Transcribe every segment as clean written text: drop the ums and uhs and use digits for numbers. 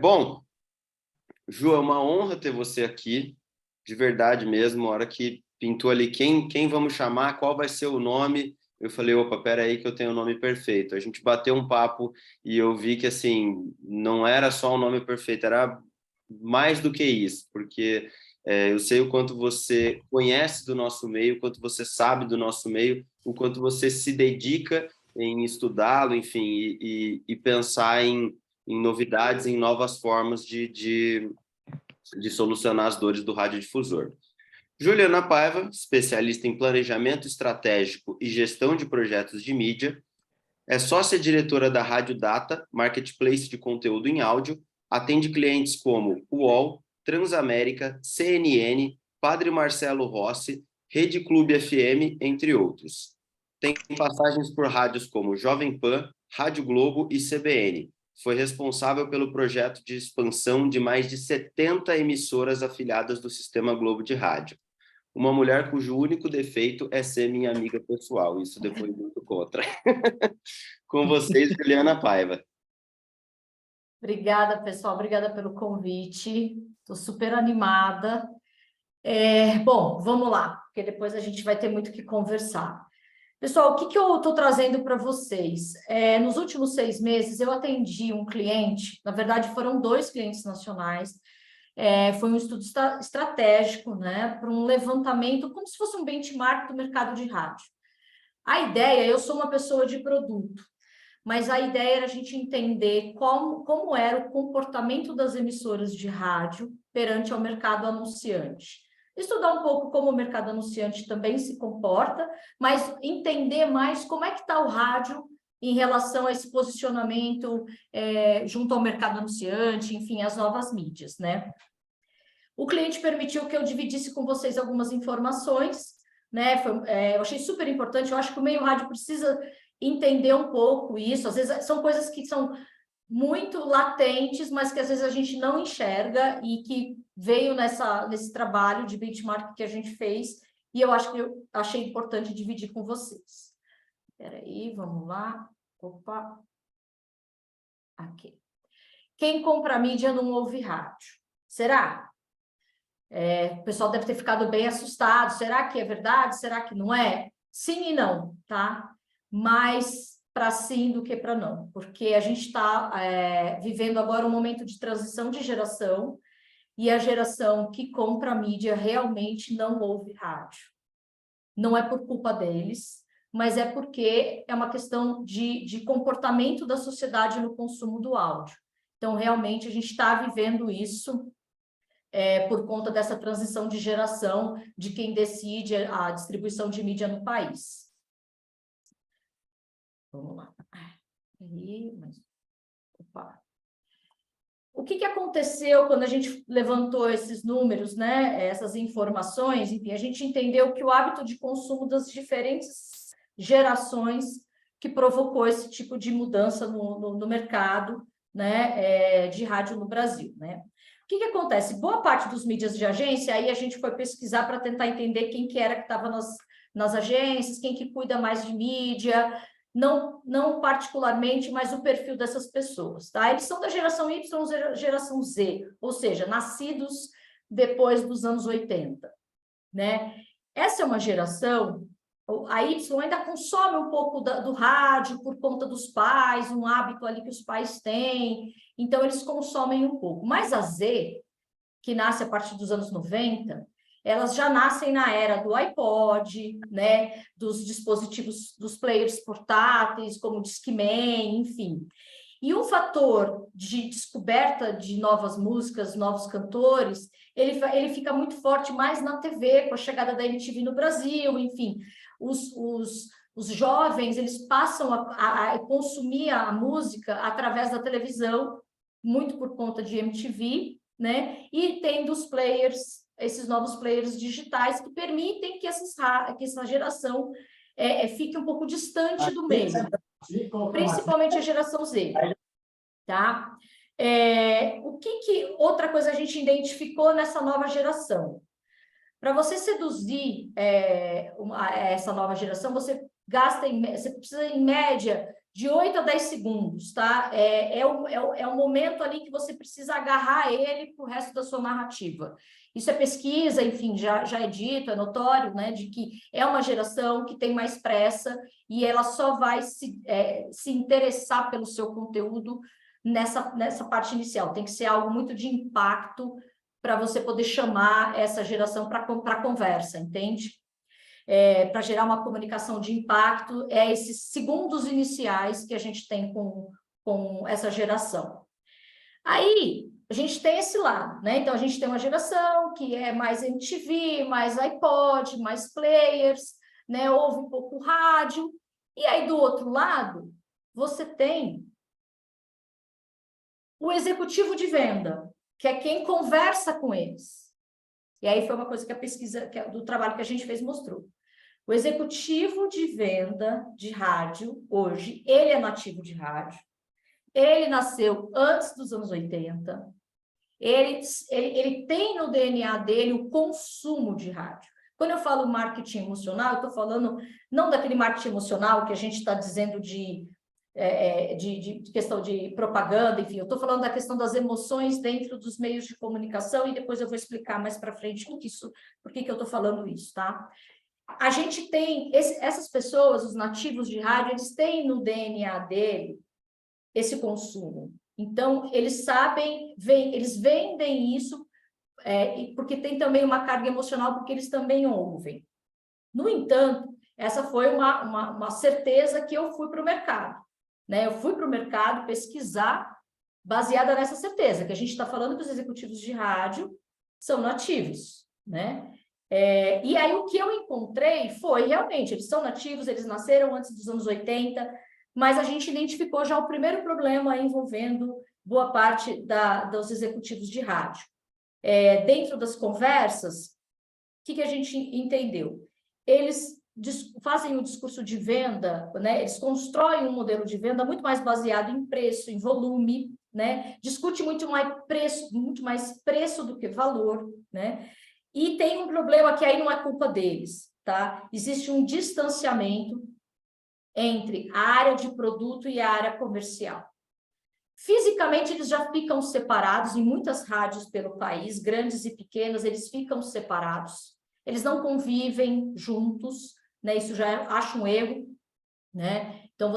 Bom, Ju, é uma honra ter você aqui, de verdade mesmo. A hora que pintou ali quem vamos chamar, qual vai ser o nome, eu falei, opa, peraí que eu tenho o nome perfeito. A gente bateu um papo e eu vi que, assim, não era só o nome perfeito, era mais do que isso, porque eu sei o quanto você conhece do nosso meio, o quanto você sabe do nosso meio, o quanto você se dedica em estudá-lo, enfim, e pensar em novidades, em novas formas de solucionar as dores do radiodifusor. Juliana Paiva, especialista em planejamento estratégico e gestão de projetos de mídia, é sócia-diretora da Rádio Data, marketplace de conteúdo em áudio, atende clientes como UOL, Transamérica, CNN, Padre Marcelo Rossi, Rede Clube FM, entre outros. Tem passagens por rádios como Jovem Pan, Rádio Globo e CBN. Foi responsável pelo projeto de expansão de mais de 70 emissoras afiliadas do Sistema Globo de Rádio. Uma mulher cujo único defeito é ser minha amiga pessoal. Isso depois muito contra. Com vocês, Juliana Paiva. Obrigada, pessoal. Obrigada pelo convite. Estou super animada. Bom, vamos lá, porque depois a gente vai ter muito o que conversar. Pessoal, o que eu estou trazendo para vocês? Nos últimos 6 meses, eu atendi um cliente, na verdade, foram 2 clientes nacionais. Foi um estudo estratégico, né, para um levantamento, como se fosse um benchmark do mercado de rádio. A ideia, eu sou uma pessoa de produto, mas a ideia era a gente entender como era o comportamento das emissoras de rádio perante ao mercado anunciante. Estudar um pouco como o mercado anunciante também se comporta, mas entender mais como é que está o rádio em relação a esse posicionamento junto ao mercado anunciante, enfim, as novas mídias, né? O cliente permitiu que eu dividisse com vocês algumas informações, né? Eu achei super importante, eu acho que o meio rádio precisa entender um pouco isso, às vezes são coisas que são muito latentes, mas que às vezes a gente não enxerga e que veio nesse trabalho de benchmark que a gente fez, e eu acho que eu achei importante dividir com vocês. Espera aí, vamos lá. Opa. Aqui. Quem compra mídia não ouve rádio. Será? O pessoal deve ter ficado bem assustado. Será que é verdade? Será que não é? Sim e não, tá? Mais para sim do que para não, porque a gente está vivendo agora um momento de transição de geração, e a geração que compra mídia realmente não ouve rádio. Não é por culpa deles, mas é porque é uma questão de comportamento da sociedade no consumo do áudio. Então, realmente, a gente está vivendo isso por conta dessa transição de geração de quem decide a distribuição de mídia no país. Vamos lá. Aí, mas... Opa. O que aconteceu quando a gente levantou esses números, né? Essas informações? Enfim, a gente entendeu que o hábito de consumo das diferentes gerações que provocou esse tipo de mudança no mercado, né? De rádio no Brasil, né? O que acontece? Boa parte dos mídias de agência, aí a gente foi pesquisar para tentar entender quem que era que estava nas agências, quem que cuida mais de mídia, não particularmente, mas o perfil dessas pessoas, tá? Eles são da geração Y, geração Z, ou seja, nascidos depois dos anos 80, né? Essa é uma geração, a Y ainda consome um pouco do rádio por conta dos pais, um hábito ali que os pais têm, então eles consomem um pouco. Mas a Z, que nasce a partir dos anos 90, elas já nascem na era do iPod, né, dos dispositivos, dos players portáteis, como o Discman, enfim. E um fator de descoberta de novas músicas, novos cantores, ele fica muito forte mais na TV, com a chegada da MTV no Brasil, enfim. Os jovens, eles passam a consumir a música através da televisão, muito por conta de MTV, né? E tem dos players, esses novos players digitais que permitem que essa geração fique um pouco distante do meio, principalmente a geração Z, tá? Outra coisa a gente identificou nessa nova geração? Para você seduzir essa nova geração, você precisa, em média, de 8 a 10 segundos, tá? É o momento ali que você precisa agarrar ele para o resto da sua narrativa. Isso é pesquisa, enfim, já é dito, é notório, né, de que é uma geração que tem mais pressa e ela só vai se interessar pelo seu conteúdo nessa parte inicial. Tem que ser algo muito de impacto para você poder chamar essa geração para a conversa, entende? Para gerar uma comunicação de impacto, esses segundos iniciais que a gente tem com essa geração. Aí, a gente tem esse lado, né? Então, a gente tem uma geração que é mais MTV, mais iPod, mais players, né? Ouve um pouco rádio. E aí, do outro lado, você tem o executivo de venda, que é quem conversa com eles. E aí foi uma coisa que a pesquisa, do trabalho que a gente fez mostrou. O executivo de venda de rádio, hoje, ele é nativo de rádio, ele nasceu antes dos anos 80, ele tem no DNA dele o consumo de rádio. Quando eu falo marketing emocional, eu estou falando não daquele marketing emocional que a gente está dizendo de questão de propaganda, enfim, eu estou falando da questão das emoções dentro dos meios de comunicação e depois eu vou explicar mais para frente por que eu estou falando isso, tá? A gente tem, essas pessoas, os nativos de rádio, eles têm no DNA dele esse consumo. Então, eles sabem, eles vendem isso, porque tem também uma carga emocional, porque eles também ouvem. No entanto, essa foi uma certeza que eu fui para o mercado. Né? Eu fui para o mercado pesquisar baseada nessa certeza, que a gente está falando que os executivos de rádio são nativos, né? E aí o que eu encontrei foi, realmente, eles são nativos, eles nasceram antes dos anos 80, mas a gente identificou já o primeiro problema envolvendo boa parte dos executivos de rádio. Dentro das conversas, o que a gente entendeu? Eles fazem o discurso de venda, né? Eles constroem um modelo de venda muito mais baseado em preço, em volume, né? Discute muito mais preço do que valor, né? E tem um problema que aí não é culpa deles, tá? Existe um distanciamento entre a área de produto e a área comercial. Fisicamente, eles já ficam separados, em muitas rádios pelo país, grandes e pequenas, eles ficam separados, eles não convivem juntos, né? Isso já acho um erro, né? Então,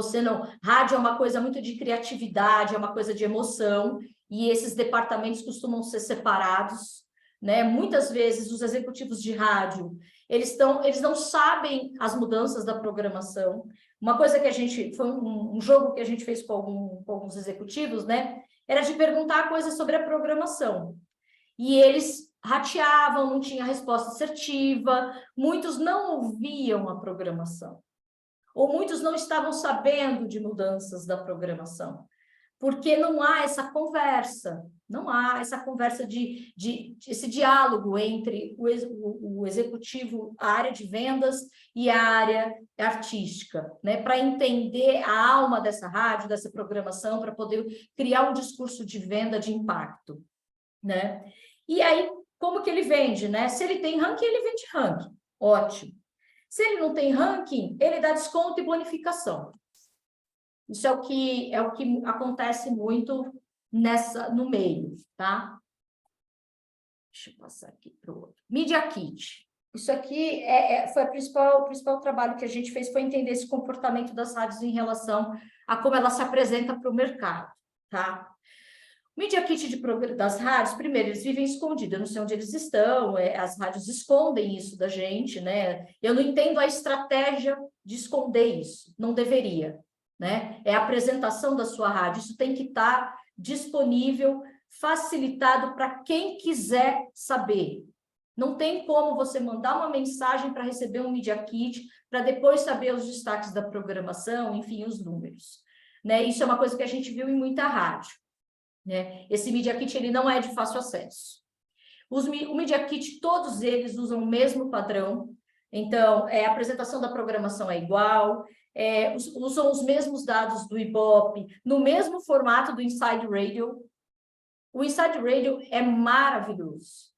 rádio é uma coisa muito de criatividade, é uma coisa de emoção, e esses departamentos costumam ser separados, né? Muitas vezes, os executivos de rádio, eles não sabem as mudanças da programação. Uma coisa que foi um jogo que a gente fez com alguns executivos, né? Era de perguntar coisas sobre a programação. E eles rateavam, não tinha resposta assertiva, muitos não ouviam a programação. Ou muitos não estavam sabendo de mudanças da programação, porque não há essa conversa, esse diálogo entre o executivo, a área de vendas e a área artística, né? Para entender a alma dessa rádio, dessa programação, para poder criar um discurso de venda de impacto, né? E aí, como que ele vende, né? Se ele tem ranking, ele vende ranking, ótimo. Se ele não tem ranking, ele dá desconto e bonificação. Isso é o que acontece muito no meio, tá? Deixa eu passar aqui para o outro. Media Kit. Isso aqui foi o principal trabalho que a gente fez, foi entender esse comportamento das rádios em relação a como ela se apresenta para o mercado, tá? O Media Kit das rádios, primeiro, eles vivem escondidos, eu não sei onde eles estão, as rádios escondem isso da gente, né? Eu não entendo a estratégia de esconder isso, não deveria, né? É a apresentação da sua rádio, isso tem que estar disponível, facilitado para quem quiser saber. Não tem como você mandar uma mensagem para receber um Media Kit, para depois saber os destaques da programação, enfim, os números, né? Isso é uma coisa que a gente viu em muita rádio. Né? Esse Media Kit ele não é de fácil acesso. O Media Kit, todos eles usam o mesmo padrão, então a apresentação da programação é igual, usam os mesmos dados do Ibope, no mesmo formato do Inside Radio. O Inside Radio é maravilhoso,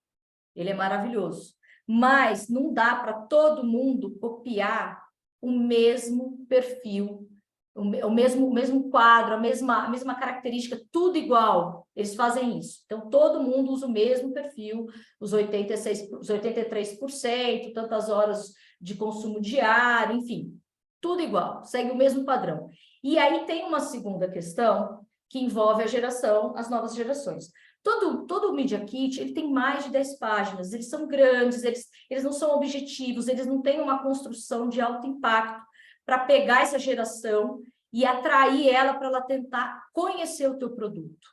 ele é maravilhoso, mas não dá para todo mundo copiar o mesmo perfil o mesmo quadro, a mesma característica, tudo igual. Eles fazem isso. Então, todo mundo usa o mesmo perfil, os 83%, tantas horas de consumo diário, enfim, tudo igual, segue o mesmo padrão. E aí tem uma segunda questão que envolve as novas gerações. Todo o Media Kit, ele tem mais de 10 páginas, eles são grandes, eles não são objetivos, eles não têm uma construção de alto impacto para pegar essa geração e atrair ela para ela tentar conhecer o teu produto.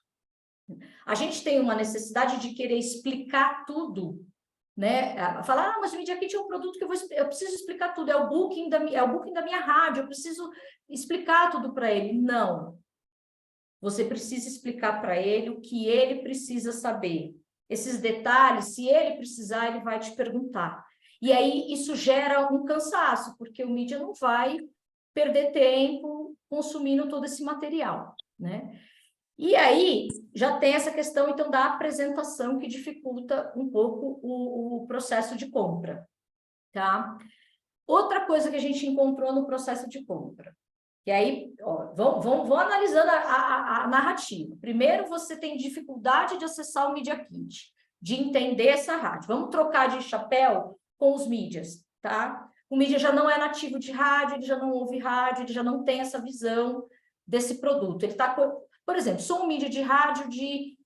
A gente tem uma necessidade de querer explicar tudo, né? Falar, mas o Media Kit é um produto que eu preciso explicar tudo, é o booking da minha rádio, eu preciso explicar tudo para ele. Não. Você precisa explicar para ele o que ele precisa saber. Esses detalhes, se ele precisar, ele vai te perguntar. E aí isso gera um cansaço, porque o mídia não vai perder tempo consumindo todo esse material, né? E aí já tem essa questão, então, da apresentação que dificulta um pouco o processo de compra, tá? Outra coisa que a gente encontrou no processo de compra. E aí, ó, vamos analisando a narrativa. Primeiro, você tem dificuldade de acessar o Media Kit, de entender essa rádio. Vamos trocar de chapéu com os mídias, tá? O mídia já não é nativo de rádio, ele já não ouve rádio, ele já não tem essa visão desse produto. Ele está, por exemplo, sou um mídia de rádio de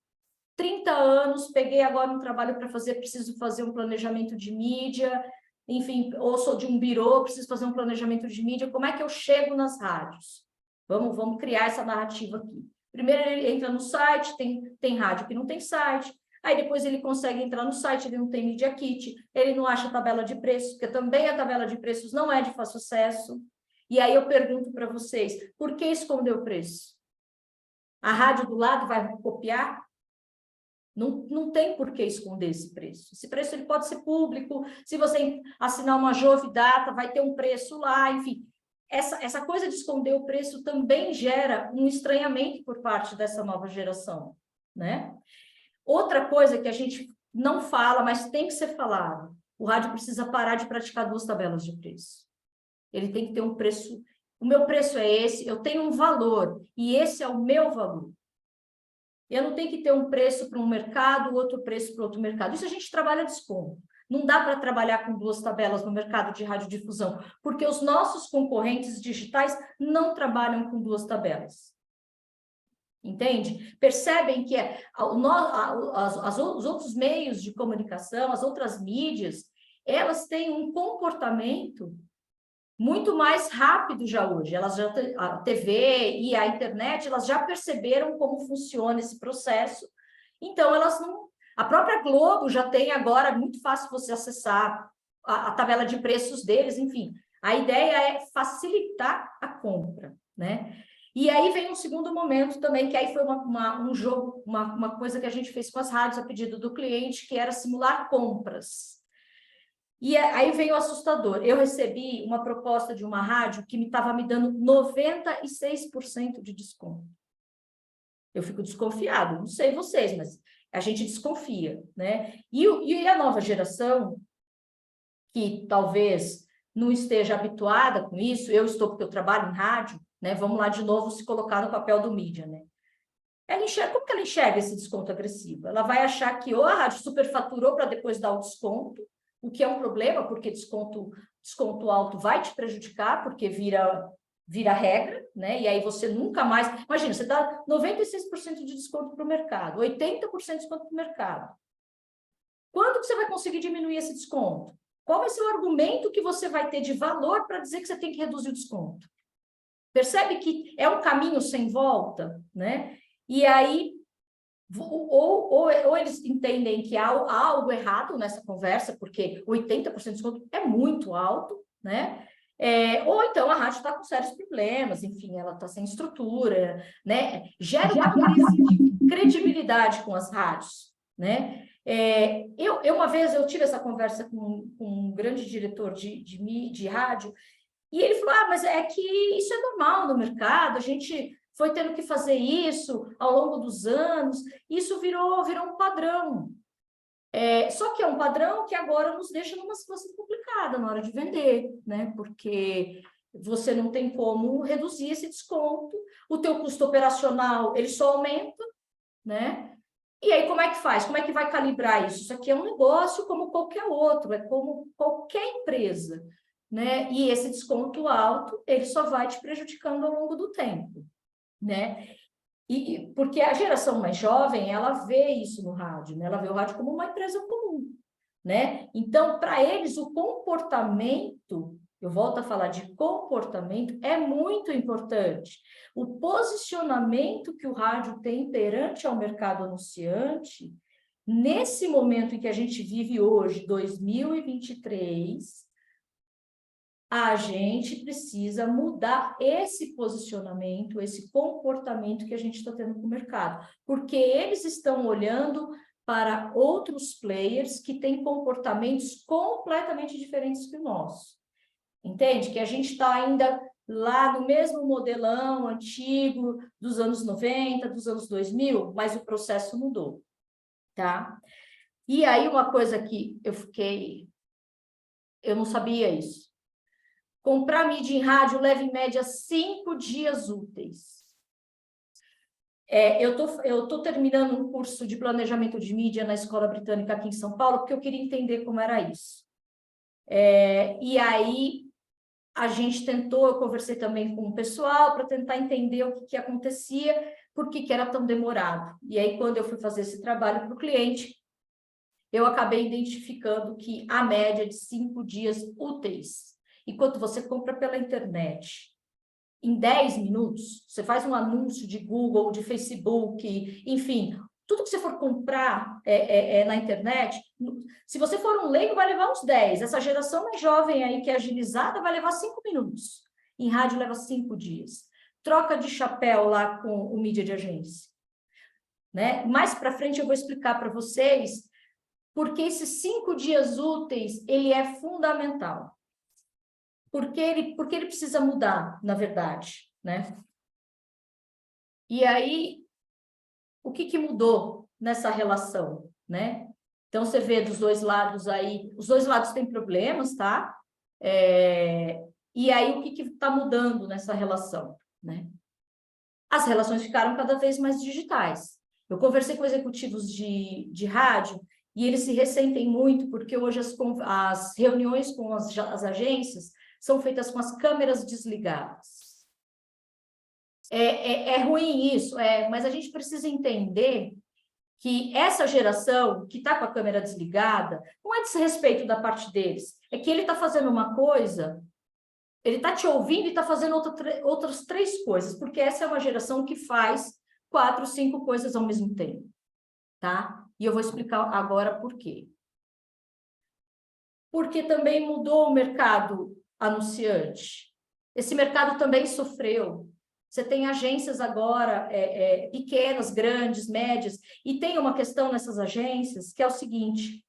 30 anos, peguei agora um trabalho para fazer, preciso fazer um planejamento de mídia, enfim, ou sou de um birô, preciso fazer um planejamento de mídia, como é que eu chego nas rádios? Vamos criar essa narrativa aqui. Primeiro ele entra no site, tem rádio que não tem site, aí depois ele consegue entrar no site, ele não tem Media Kit, ele não acha tabela de preços, porque também a tabela de preços não é de fácil acesso. E aí eu pergunto para vocês, por que esconder o preço? A rádio do lado vai copiar? Não tem por que esconder esse preço. Esse preço ele pode ser público, se você assinar uma Jovidata, vai ter um preço lá, enfim. Essa coisa de esconder o preço também gera um estranhamento por parte dessa nova geração, né? Outra coisa que a gente não fala, mas tem que ser falado, o rádio precisa parar de praticar duas tabelas de preço. Ele tem que ter um preço, o meu preço é esse, eu tenho um valor, e esse é o meu valor. Eu não tenho que ter um preço para um mercado, outro preço para outro mercado. Isso a gente trabalha desconto. Não dá para trabalhar com duas tabelas no mercado de radiodifusão, porque os nossos concorrentes digitais não trabalham com duas tabelas. Entende? Percebem que os outros meios de comunicação, as outras mídias, elas têm um comportamento muito mais rápido já hoje. A TV e a internet, elas já perceberam como funciona esse processo. Então, elas não... A própria Globo já tem agora, muito fácil você acessar a tabela de preços deles, enfim. A ideia é facilitar a compra, né? E aí vem um segundo momento também, que aí foi um jogo, uma coisa que a gente fez com as rádios a pedido do cliente, que era simular compras. E aí vem o assustador. Eu recebi uma proposta de uma rádio que estava me dando 96% de desconto. Eu fico desconfiado, não sei vocês, mas a gente desconfia, né? E a nova geração, que talvez não esteja habituada com isso, eu estou porque eu trabalho em rádio, né? Vamos lá de novo se colocar no papel do mídia, né? Como que ela enxerga esse desconto agressivo? Ela vai achar que ou a rádio superfaturou para depois dar o desconto, o que é um problema, porque desconto alto vai te prejudicar, porque vira regra, né? E aí você nunca mais... Imagina, você dá 96% de desconto para o mercado, 80% de desconto para o mercado. Quando que você vai conseguir diminuir esse desconto? Qual vai ser o argumento que você vai ter de valor para dizer que você tem que reduzir o desconto? Percebe que é um caminho sem volta, né? E aí, ou eles entendem que há algo errado nessa conversa, porque 80% de desconto é muito alto, né? Ou então a rádio está com sérios problemas, enfim, ela está sem estrutura, né? Gera uma crise de credibilidade com as rádios, né? Uma vez eu tive essa conversa com um grande diretor de rádio, e ele falou, mas é que isso é normal no mercado, a gente foi tendo que fazer isso ao longo dos anos, isso virou um padrão. Só que é um padrão que agora nos deixa numa situação complicada na hora de vender, né? Porque você não tem como reduzir esse desconto, o teu custo operacional, ele só aumenta, né? E aí, como é que faz? Como é que vai calibrar isso? Isso aqui é um negócio como qualquer outro, é como qualquer empresa, né? E esse desconto alto, ele só vai te prejudicando ao longo do tempo, né? E porque a geração mais jovem, ela vê isso no rádio, né? Ela vê o rádio como uma empresa comum, né? Então, para eles, o comportamento, eu volto a falar de comportamento, é muito importante. O posicionamento que o rádio tem perante ao mercado anunciante, nesse momento em que a gente vive hoje, 2023, a gente precisa mudar esse posicionamento, esse comportamento que a gente está tendo com o mercado, porque eles estão olhando para outros players que têm comportamentos completamente diferentes que o nosso. Entende? Que a gente está ainda lá no mesmo modelão antigo dos anos 90, dos anos 2000, mas o processo mudou, tá? E aí uma coisa que eu não sabia isso. Comprar mídia em rádio leva em média 5 dias úteis. Eu tô terminando um curso de planejamento de mídia na Escola Britânica aqui em São Paulo, porque eu queria entender como era isso. E aí eu conversei também com o pessoal para tentar entender o que acontecia, por que era tão demorado. E aí, quando eu fui fazer esse trabalho para o cliente, eu acabei identificando que a média é de 5 dias úteis. Enquanto você compra pela internet, em 10 minutos, você faz um anúncio de Google, de Facebook, enfim, tudo que você for comprar na internet, se você for um leigo, vai levar uns 10. Essa geração mais jovem aí, que é agilizada, vai levar 5 minutos. Em rádio, leva 5 dias. Troca de chapéu lá com o mídia de agência. Né? Mais para frente, eu vou explicar para vocês porque esses 5 dias úteis, ele é fundamental. Porque ele precisa mudar, na verdade, né? E aí, o que mudou nessa relação, né? Então, você vê dos dois lados aí, os dois lados têm problemas, tá? E aí, o que está mudando nessa relação, né? As relações ficaram cada vez mais digitais. Eu conversei com executivos de rádio e eles se ressentem muito porque hoje as reuniões com as agências são feitas com as câmeras desligadas. É ruim isso, mas a gente precisa entender que essa geração que está com a câmera desligada, não é desrespeito da parte deles, é que ele está fazendo uma coisa, ele está te ouvindo e está fazendo outras 3 coisas, porque essa é uma geração que faz 4, 5 coisas ao mesmo tempo, tá? E eu vou explicar agora por quê. Porque também mudou o mercado anunciante. Esse mercado também sofreu. Você tem agências agora, pequenas, grandes, médias, e tem uma questão nessas agências que é o seguinte: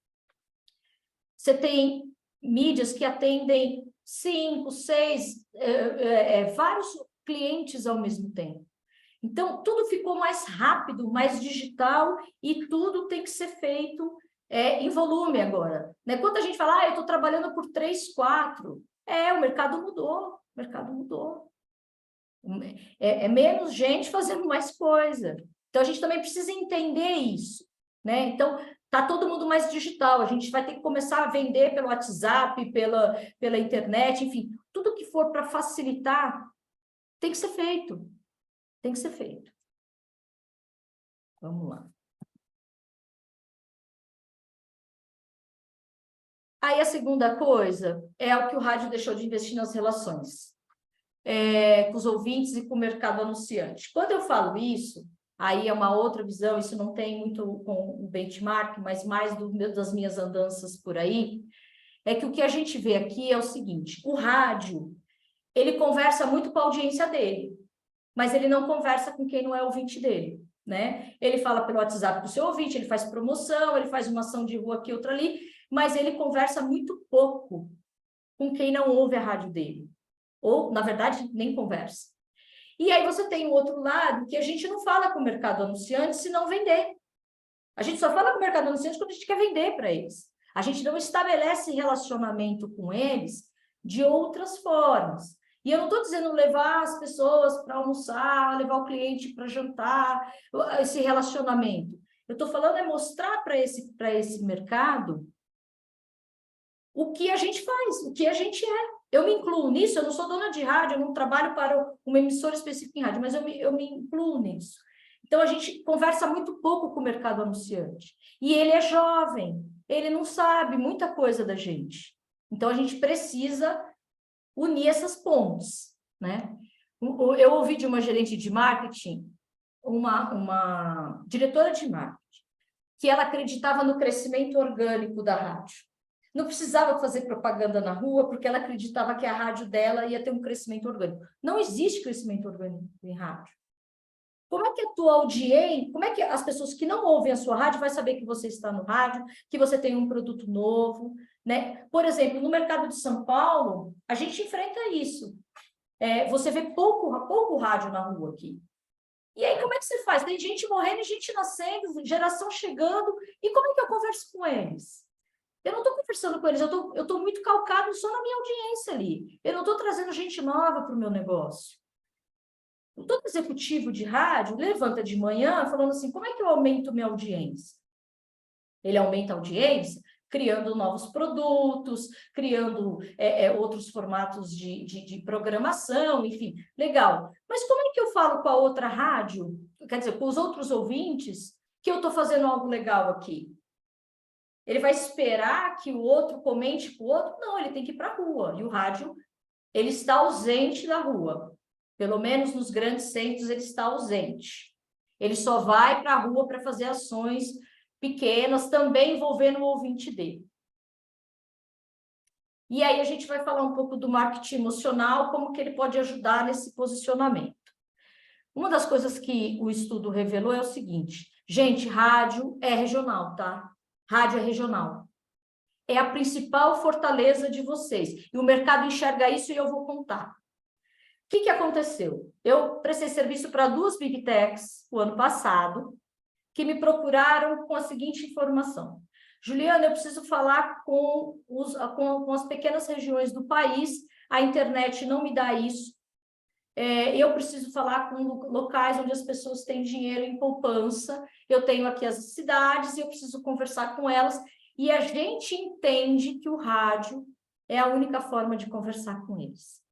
você tem mídias que atendem 5, 6, vários clientes ao mesmo tempo. Então, tudo ficou mais rápido, mais digital, e tudo tem que ser feito em volume agora. Né? Quando a gente fala, eu estou trabalhando por 3, 4, o mercado mudou, o mercado mudou. Menos gente fazendo mais coisa. Então, a gente também precisa entender isso, né? Então, está todo mundo mais digital, a gente vai ter que começar a vender pelo WhatsApp, pela internet, enfim, tudo que for para facilitar tem que ser feito. Tem que ser feito. Vamos lá. Aí a segunda coisa é o que o rádio deixou de investir nas relações com os ouvintes e com o mercado anunciante. Quando eu falo isso, aí é uma outra visão, isso não tem muito com o benchmark, mas mais das minhas andanças por aí, é que o que a gente vê aqui é o seguinte: o rádio, ele conversa muito com a audiência dele, mas ele não conversa com quem não é ouvinte dele, né? Ele fala pelo WhatsApp com o seu ouvinte, ele faz promoção, ele faz uma ação de rua aqui, outra ali, mas ele conversa muito pouco com quem não ouve a rádio dele. Ou, na verdade, nem conversa. E aí você tem o outro lado, que a gente não fala com o mercado anunciante se não vender. A gente só fala com o mercado anunciante quando a gente quer vender para eles. A gente não estabelece relacionamento com eles de outras formas. E eu não estou dizendo levar as pessoas para almoçar, levar o cliente para jantar, esse relacionamento. Eu estou falando é mostrar para esse mercado o que a gente faz, o que a gente é. Eu me incluo nisso, eu não sou dona de rádio, eu não trabalho para uma emissora específica em rádio, mas eu me incluo nisso. Então, a gente conversa muito pouco com o mercado anunciante. E ele é jovem, ele não sabe muita coisa da gente. Então, a gente precisa unir essas pontes, né? Eu ouvi de uma gerente de marketing, uma diretora de marketing, que ela acreditava no crescimento orgânico da rádio. Não precisava fazer propaganda na rua, porque ela acreditava que a rádio dela ia ter um crescimento orgânico. Não existe crescimento orgânico em rádio. Como é que a tua audiência, como é que as pessoas que não ouvem a sua rádio vai saber que você está no rádio, que você tem um produto novo, né? Por exemplo, no mercado de São Paulo, a gente enfrenta isso. Você vê pouco rádio na rua aqui. E aí, como é que você faz? Tem gente morrendo, gente nascendo, geração chegando, e como é que eu converso com eles? Eu não estou conversando com eles, eu estou muito calcado só na minha audiência ali. Eu não estou trazendo gente nova para o meu negócio. Todo executivo de rádio levanta de manhã falando assim, como é que eu aumento minha audiência? Ele aumenta a audiência criando novos produtos, criando outros formatos de programação, enfim, legal. Mas como é que eu falo com a outra rádio, quer dizer, com os outros ouvintes, que eu estou fazendo algo legal aqui? Ele vai esperar que o outro comente com o outro? Não, ele tem que ir para a rua. E o rádio, ele está ausente da rua. Pelo menos nos grandes centros ele está ausente. Ele só vai para a rua para fazer ações pequenas, também envolvendo o ouvinte dele. E aí a gente vai falar um pouco do marketing emocional, como que ele pode ajudar nesse posicionamento. Uma das coisas que o estudo revelou é o seguinte, gente, rádio é regional, tá? Rádio é regional. É a principal fortaleza de vocês. E o mercado enxerga isso e eu vou contar. O que aconteceu? Eu prestei serviço para 2 Big Techs o ano passado, que me procuraram com a seguinte informação. Juliana, eu preciso falar com as pequenas regiões do país, a internet não me dá isso. Eu preciso falar com locais onde as pessoas têm dinheiro em poupança, eu tenho aqui as cidades e eu preciso conversar com elas. E a gente entende que o rádio é a única forma de conversar com eles.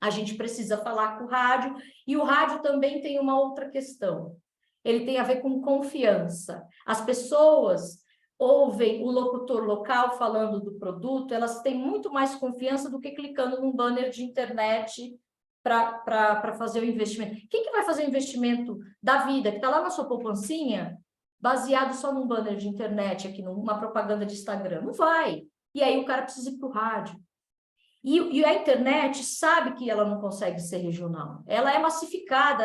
A gente precisa falar com o rádio, e o rádio também tem uma outra questão. Ele tem a ver com confiança. As pessoas ouvem o locutor local falando do produto, elas têm muito mais confiança do que clicando num banner de internet para fazer o investimento. Quem que vai fazer o investimento da vida, que está lá na sua poupancinha, baseado só num banner de internet, aqui numa propaganda de Instagram? Não vai. E aí o cara precisa ir para o rádio. E a internet sabe que ela não consegue ser regional. Ela é massificada,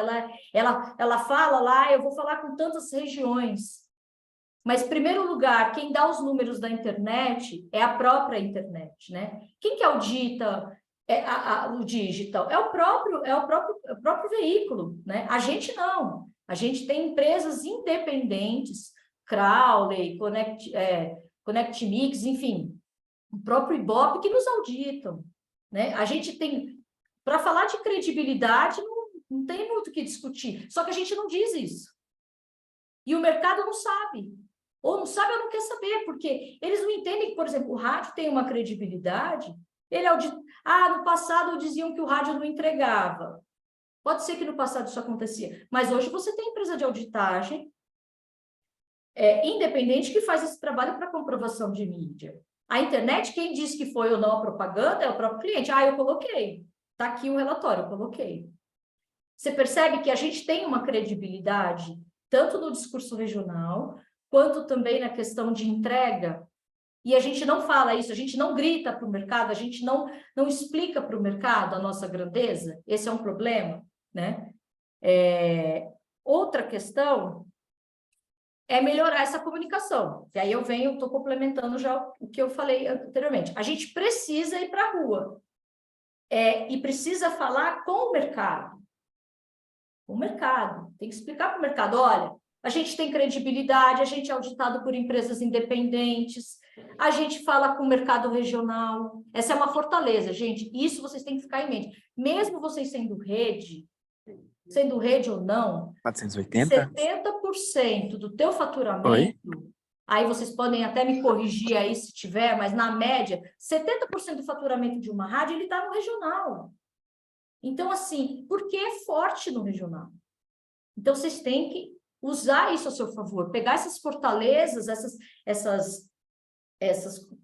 ela fala lá, eu vou falar com tantas regiões. Mas, em primeiro lugar, quem dá os números da internet é a própria internet, né? Quem que audita o digital? É o próprio veículo, né? A gente não. A gente tem empresas independentes, Crowley, Connect Mix, enfim, o próprio Ibope, que nos auditam, né? A gente tem, para falar de credibilidade, não tem muito o que discutir, só que a gente não diz isso. E o mercado não sabe. Ou não sabe ou não quer saber, porque eles não entendem que, por exemplo, o rádio tem uma credibilidade. No passado diziam que o rádio não entregava. Pode ser que no passado isso acontecia, mas hoje você tem empresa de auditagem independente que faz esse trabalho para comprovação de mídia. A internet, quem diz que foi ou não a propaganda é o próprio cliente. Eu coloquei. Está aqui o relatório, eu coloquei. Você percebe que a gente tem uma credibilidade, tanto no discurso regional, quanto também na questão de entrega. E a gente não fala isso, a gente não grita para o mercado, a gente não explica para o mercado a nossa grandeza. Esse é um problema, né? Outra questão é melhorar essa comunicação. E aí estou complementando já o que eu falei anteriormente. A gente precisa ir para a rua e precisa falar com o mercado. O mercado tem que explicar para o mercado, olha, a gente tem credibilidade, a gente é auditado por empresas independentes, a gente fala com o mercado regional. Essa é uma fortaleza, gente. Isso vocês têm que ficar em mente. Mesmo vocês sendo rede ou não, 480? 70% do teu faturamento, Oi? aí vocês podem até me corrigir aí se tiver, mas na média, 70% do faturamento de uma rádio, ele está no regional. Então, assim, por que é forte no regional? Então, vocês têm que usar isso a seu favor, pegar essas fortalezas,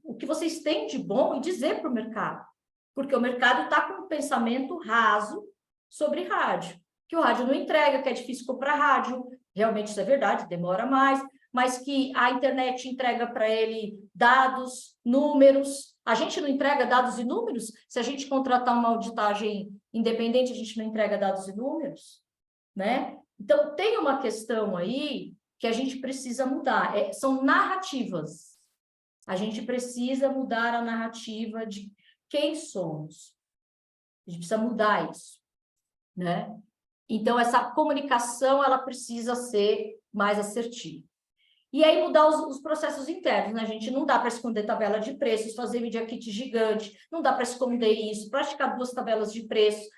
o que vocês têm de bom e dizer para o mercado. Porque o mercado está com um pensamento raso sobre rádio. Que o rádio não entrega, que é difícil comprar rádio. Realmente isso é verdade, demora mais. Mas que a internet entrega para ele dados, números. A gente não entrega dados e números? Se a gente contratar uma auditagem independente, a gente não entrega dados e números, né? Então, tem uma questão aí que a gente precisa mudar. São narrativas. A gente precisa mudar a narrativa de quem somos. A gente precisa mudar isso, né? Então, essa comunicação, ela precisa ser mais assertiva. E aí, mudar os processos internos, né? A gente não dá para esconder tabela de preços, fazer media kit gigante, não dá para esconder isso, praticar 2 tabelas de preço.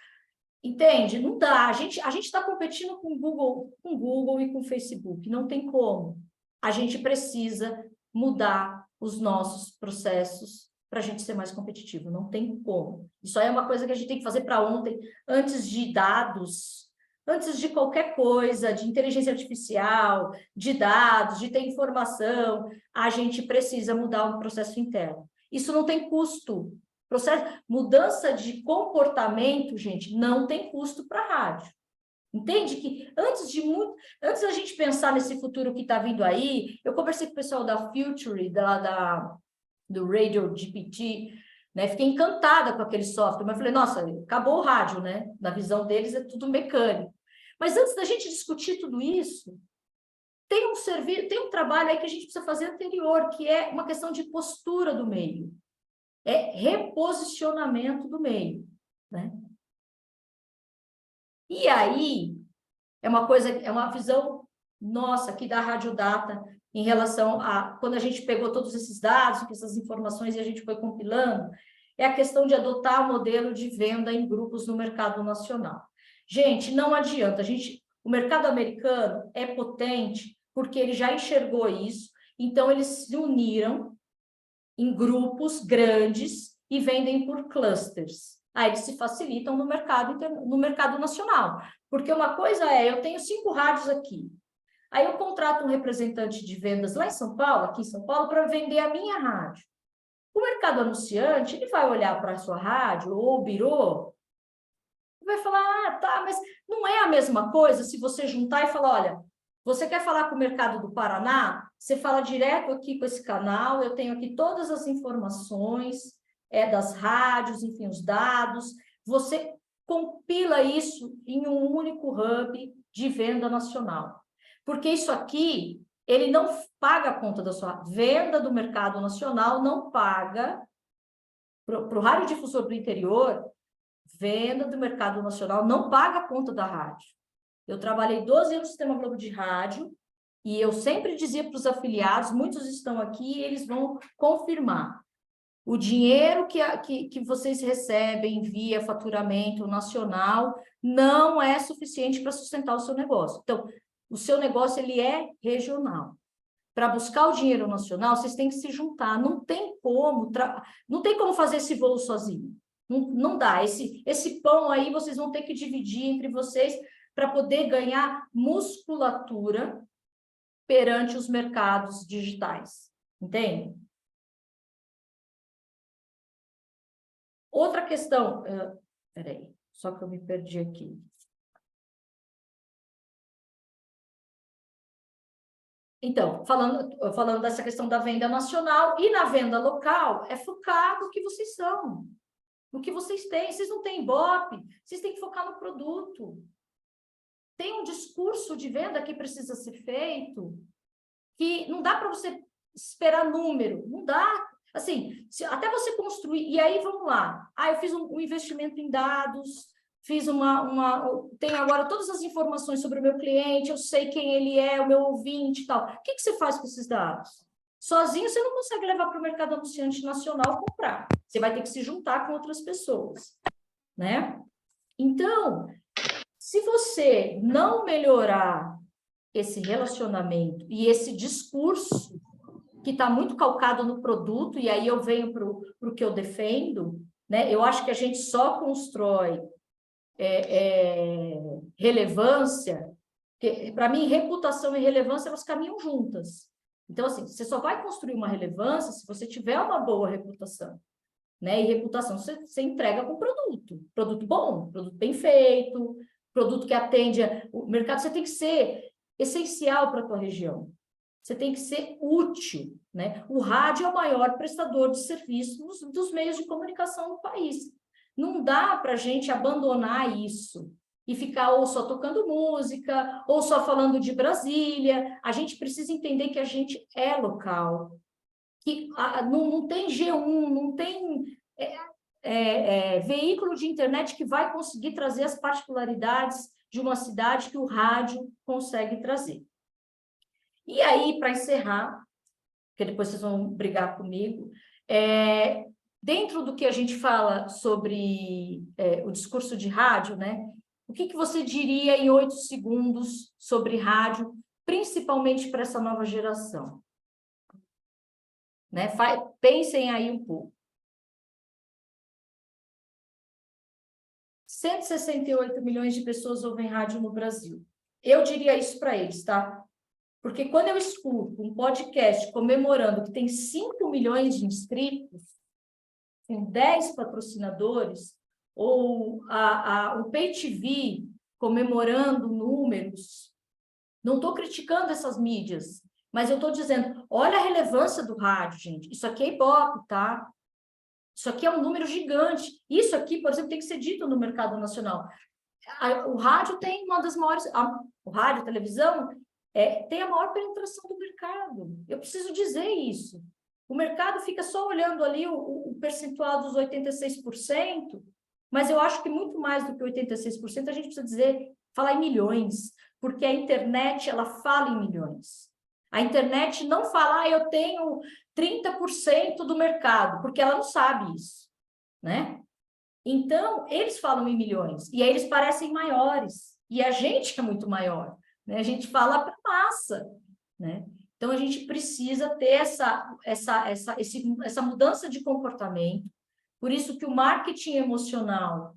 Entende? Não dá. A gente está competindo com o Google e com o Facebook. Não tem como. A gente precisa mudar os nossos processos para a gente ser mais competitivo. Não tem como. Isso aí é uma coisa que a gente tem que fazer para ontem, antes de dados, antes de qualquer coisa, de inteligência artificial, de dados, de ter informação. A gente precisa mudar o processo interno. Isso não tem custo. Mudança de comportamento, gente, não tem custo para a rádio. Entende que antes da gente pensar nesse futuro que está vindo aí, eu conversei com o pessoal da Future, do Radio GPT, né? Fiquei encantada com aquele software, mas falei, nossa, acabou o rádio, né? Na visão deles é tudo mecânico. Mas antes da gente discutir tudo isso, tem um trabalho aí que a gente precisa fazer anterior, que é uma questão de postura do meio. É reposicionamento do meio, né? E aí, é uma visão nossa aqui da Radiodata em relação a, quando a gente pegou todos esses dados, essas informações e a gente foi compilando, é a questão de adotar o modelo de venda em grupos no mercado nacional. Gente, não adianta, o mercado americano é potente porque ele já enxergou isso, então eles se uniram em grupos grandes e vendem por clusters. Aí eles se facilitam no mercado nacional. Porque uma coisa eu tenho 5 rádios aqui. Aí eu contrato um representante de vendas lá em São Paulo, aqui em São Paulo, para vender a minha rádio. O mercado anunciante, ele vai olhar para a sua rádio ou o birô, vai falar, tá, mas não é a mesma coisa se você juntar e falar, olha, você quer falar com o mercado do Paraná? Você fala direto aqui com esse canal, eu tenho aqui todas as informações das rádios, enfim, os dados. Você compila isso em um único hub de venda nacional. Porque isso aqui, ele não paga a conta da sua venda do mercado nacional, não paga para o radiodifusor do interior, venda do mercado nacional não paga a conta da rádio. Eu trabalhei 12 anos no Sistema Globo de Rádio e eu sempre dizia para os afiliados, muitos estão aqui e eles vão confirmar. O dinheiro que vocês recebem via faturamento nacional não é suficiente para sustentar o seu negócio. Então, o seu negócio ele é regional. Para buscar o dinheiro nacional, vocês têm que se juntar. Não tem como fazer esse voo sozinho. Não dá. Esse pão aí vocês vão ter que dividir entre vocês para poder ganhar musculatura perante os mercados digitais. Entende? Outra questão... Peraí, só que eu me perdi aqui. Então, falando dessa questão da venda nacional e na venda local, é focar no que vocês são, no que vocês têm. Vocês não têm Ibope, vocês têm que focar no produto. Tem um discurso de venda que precisa ser feito, que não dá para você esperar número, não dá. Assim, até você construir, e aí vamos lá. Eu fiz um investimento em dados, tenho agora todas as informações sobre o meu cliente, eu sei quem ele é, o meu ouvinte e tal. O que você faz com esses dados? Sozinho você não consegue levar para o mercado anunciante nacional comprar. Você vai ter que se juntar com outras pessoas, né? Então, se você não melhorar esse relacionamento e esse discurso que está muito calcado no produto, e aí eu venho para o que eu defendo, né? Eu acho que a gente só constrói relevância, porque, para mim, reputação e relevância, elas caminham juntas. Então, assim, você só vai construir uma relevância se você tiver uma boa reputação, né? E reputação você entrega com produto bom, produto bem feito, produto que atende o mercado. Você tem que ser essencial para a tua região. Você tem que ser útil, né? O rádio é o maior prestador de serviços dos meios de comunicação no país. Não dá para a gente abandonar isso e ficar ou só tocando música, ou só falando de Brasília. A gente precisa entender que a gente é local, que não tem G1, não tem veículo de internet que vai conseguir trazer as particularidades de uma cidade que o rádio consegue trazer. E aí, para encerrar, porque depois vocês vão brigar comigo, dentro do que a gente fala sobre o discurso de rádio, né? O que você diria em 8 segundos sobre rádio, principalmente para essa nova geração? Né? Pensem aí um pouco. 168 milhões de pessoas ouvem rádio no Brasil. Eu diria isso para eles, tá? Porque quando eu escuto um podcast comemorando que tem 5 milhões de inscritos, tem 10 patrocinadores, ou o Pay TV comemorando números, não estou criticando essas mídias, mas eu estou dizendo, olha a relevância do rádio, gente. Isso aqui é Ibope, tá? Isso aqui é um número gigante. Isso aqui, por exemplo, tem que ser dito no mercado nacional. O rádio tem uma das maiores... O rádio, a televisão, tem a maior penetração do mercado. Eu preciso dizer isso. O mercado fica só olhando ali o percentual dos 86%, mas eu acho que muito mais do que 86%, a gente precisa falar em milhões, porque a internet, ela fala em milhões. A internet não fala, eu tenho 30% do mercado, porque ela não sabe isso, né? Então, eles falam em milhões, e aí eles parecem maiores, e a gente é muito maior, né? A gente fala para massa, né? Então, a gente precisa ter essa mudança de comportamento, por isso que o marketing emocional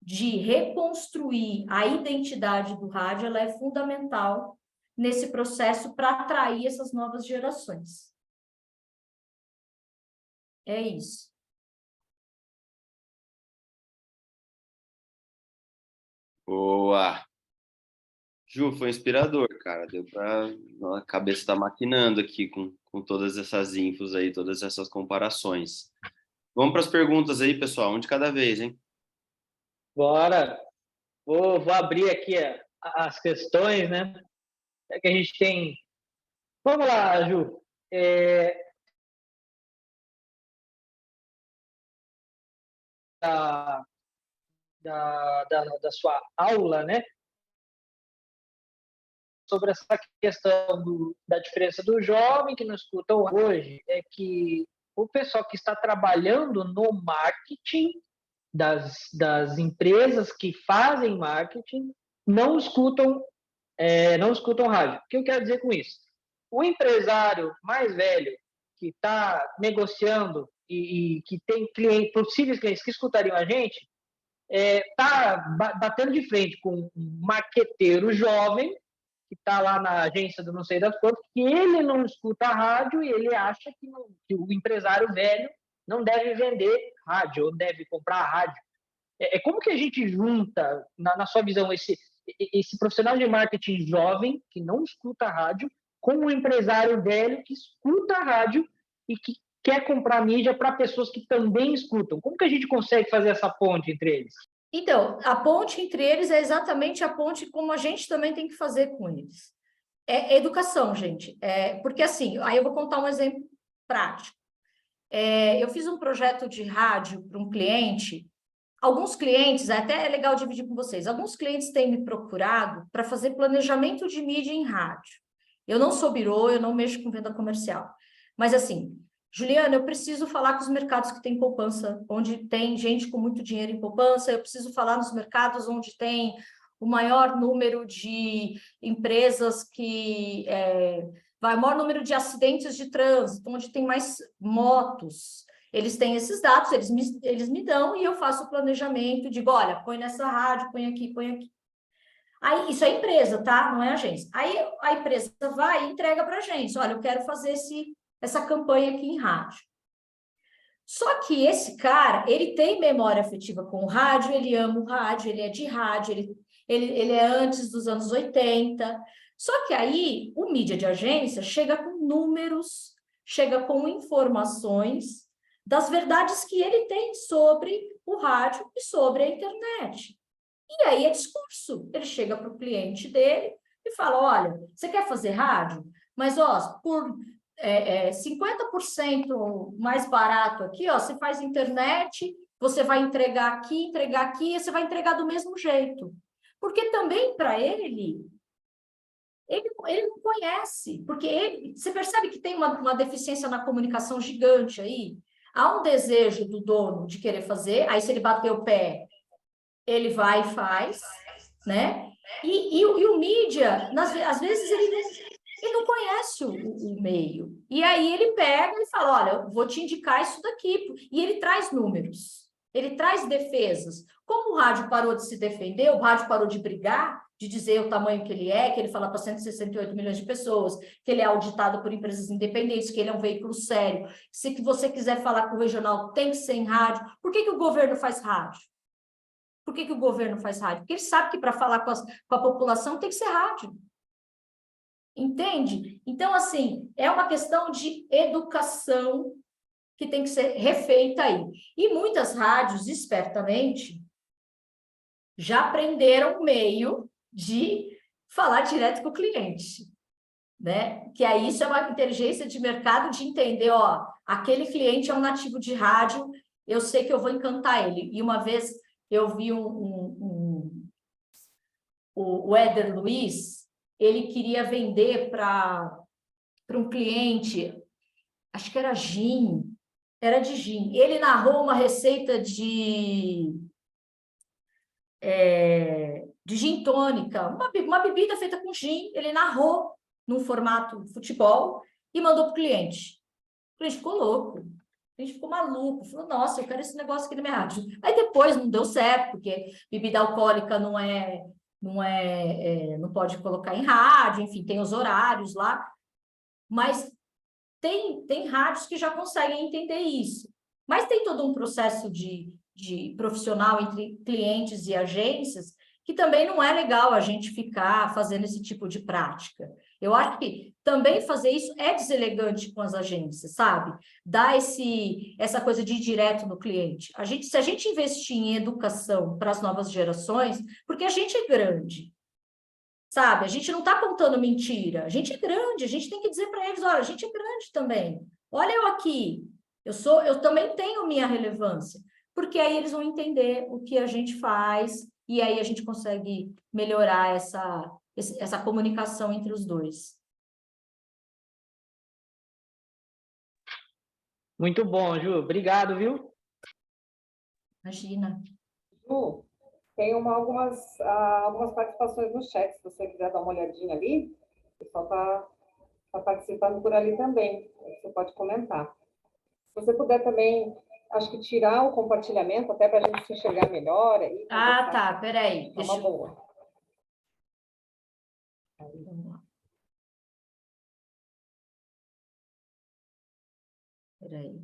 de reconstruir a identidade do rádio, ela é fundamental nesse processo para atrair essas novas gerações. É isso. Boa! Ju, foi inspirador, cara. Deu para a cabeça tá maquinando aqui com todas essas infos aí, todas essas comparações. Vamos para as perguntas aí, pessoal, um de cada vez, hein? Bora! Vou abrir aqui as questões, né? Que a gente tem. Vamos lá, Ju. Da sua aula, né? Sobre essa questão da diferença do jovem que nos escutam hoje, é que o pessoal que está trabalhando no marketing das empresas que fazem marketing não escutam rádio. O que eu quero dizer com isso? O empresário mais velho que está negociando e que tem possíveis clientes que escutariam a gente, está batendo de frente com um marqueteiro jovem que está lá na agência do não sei das quantas, que ele não escuta a rádio e ele acha que o empresário velho não deve vender rádio ou deve comprar rádio. Como que a gente junta, na sua visão, esse profissional de marketing jovem que não escuta a rádio com um empresário velho que escuta a rádio e que quer comprar mídia para pessoas que também escutam? Como que a gente consegue fazer essa ponte entre eles? Então, a ponte entre eles é exatamente a ponte como a gente também tem que fazer com eles. É educação, gente. Porque assim, aí eu vou contar um exemplo prático. Eu fiz um projeto de rádio para um cliente alguns clientes, até é legal dividir com vocês, alguns clientes têm me procurado para fazer planejamento de mídia em rádio. Eu não sou birô, eu não mexo com venda comercial. Mas assim, Juliana, eu preciso falar com os mercados que têm poupança, onde tem gente com muito dinheiro em poupança, eu preciso falar nos mercados onde tem o maior número de empresas que... vai, o maior número de acidentes de trânsito, onde tem mais motos. Eles têm esses dados, eles me dão e eu faço o planejamento, digo, olha, põe nessa rádio, põe aqui, põe aqui. Aí, isso é empresa, tá? Não é agência. Aí a empresa vai e entrega para a agência, olha, eu quero fazer essa campanha aqui em rádio. Só que esse cara, ele tem memória afetiva com o rádio, ele ama o rádio, ele é de rádio, ele é antes dos anos 80. Só que aí, o mídia de agência chega com números, chega com informações das verdades que ele tem sobre o rádio e sobre a internet. E aí é discurso. Ele chega para o cliente dele e fala, olha, você quer fazer rádio? Mas, ó, por 50% mais barato aqui, ó, você faz internet, você vai entregar aqui, e você vai entregar do mesmo jeito. Porque também, para ele não conhece, porque você percebe que tem uma deficiência na comunicação gigante aí. Há um desejo do dono de querer fazer, aí se ele bater o pé, ele vai e faz, né? E o mídia, às vezes, ele não conhece o meio. E aí ele pega e fala, olha, eu vou te indicar isso daqui. E ele traz números, ele traz defesas. Como o rádio parou de se defender, o rádio parou de brigar, de dizer o tamanho que ele fala para 168 milhões de pessoas, que ele é auditado por empresas independentes, que ele é um veículo sério. Se você quiser falar com o regional, tem que ser em rádio. Por que o governo faz rádio? Por que o governo faz rádio? Porque ele sabe que para falar com a população tem que ser rádio. Entende? Então, assim, é uma questão de educação que tem que ser refeita aí. E muitas rádios, espertamente, já aprenderam o meio de falar direto com o cliente, né? Que aí isso é uma inteligência de mercado de entender, ó, aquele cliente é um nativo de rádio, eu sei que eu vou encantar ele. E uma vez eu vi o Éder Luiz, ele queria vender para um cliente, acho que era gin, era de gin. Ele narrou uma receita de gin tônica, uma bebida feita com gin, ele narrou num formato futebol e mandou para o cliente. O cliente ficou louco. A gente ficou maluco, falou, nossa, eu quero esse negócio aqui na minha rádio. Aí depois não deu certo, porque bebida alcoólica não pode colocar em rádio, enfim, tem os horários lá, mas tem rádios que já conseguem entender isso. Mas tem todo um processo de profissional entre clientes e agências que também não é legal a gente ficar fazendo esse tipo de prática. Eu acho que também fazer isso é deselegante com as agências, sabe? Dar essa coisa de ir direto no cliente. Se a gente investir em educação para as novas gerações, porque a gente é grande, sabe? A gente não está contando mentira, a gente é grande, a gente tem que dizer para eles, olha, a gente é grande também. Olha eu aqui, eu também tenho minha relevância, porque aí eles vão entender o que a gente faz e aí a gente consegue melhorar essa comunicação entre os dois. Muito bom, Ju. Obrigado, viu? Imagina. Ju, tem algumas participações no chat, se você quiser dar uma olhadinha ali. O pessoal está participando por ali também. Você pode comentar. Se você puder também, acho que tirar o compartilhamento, até para a gente se enxergar melhor. Aí, tá, peraí. É uma boa. Vamos lá. Peraí.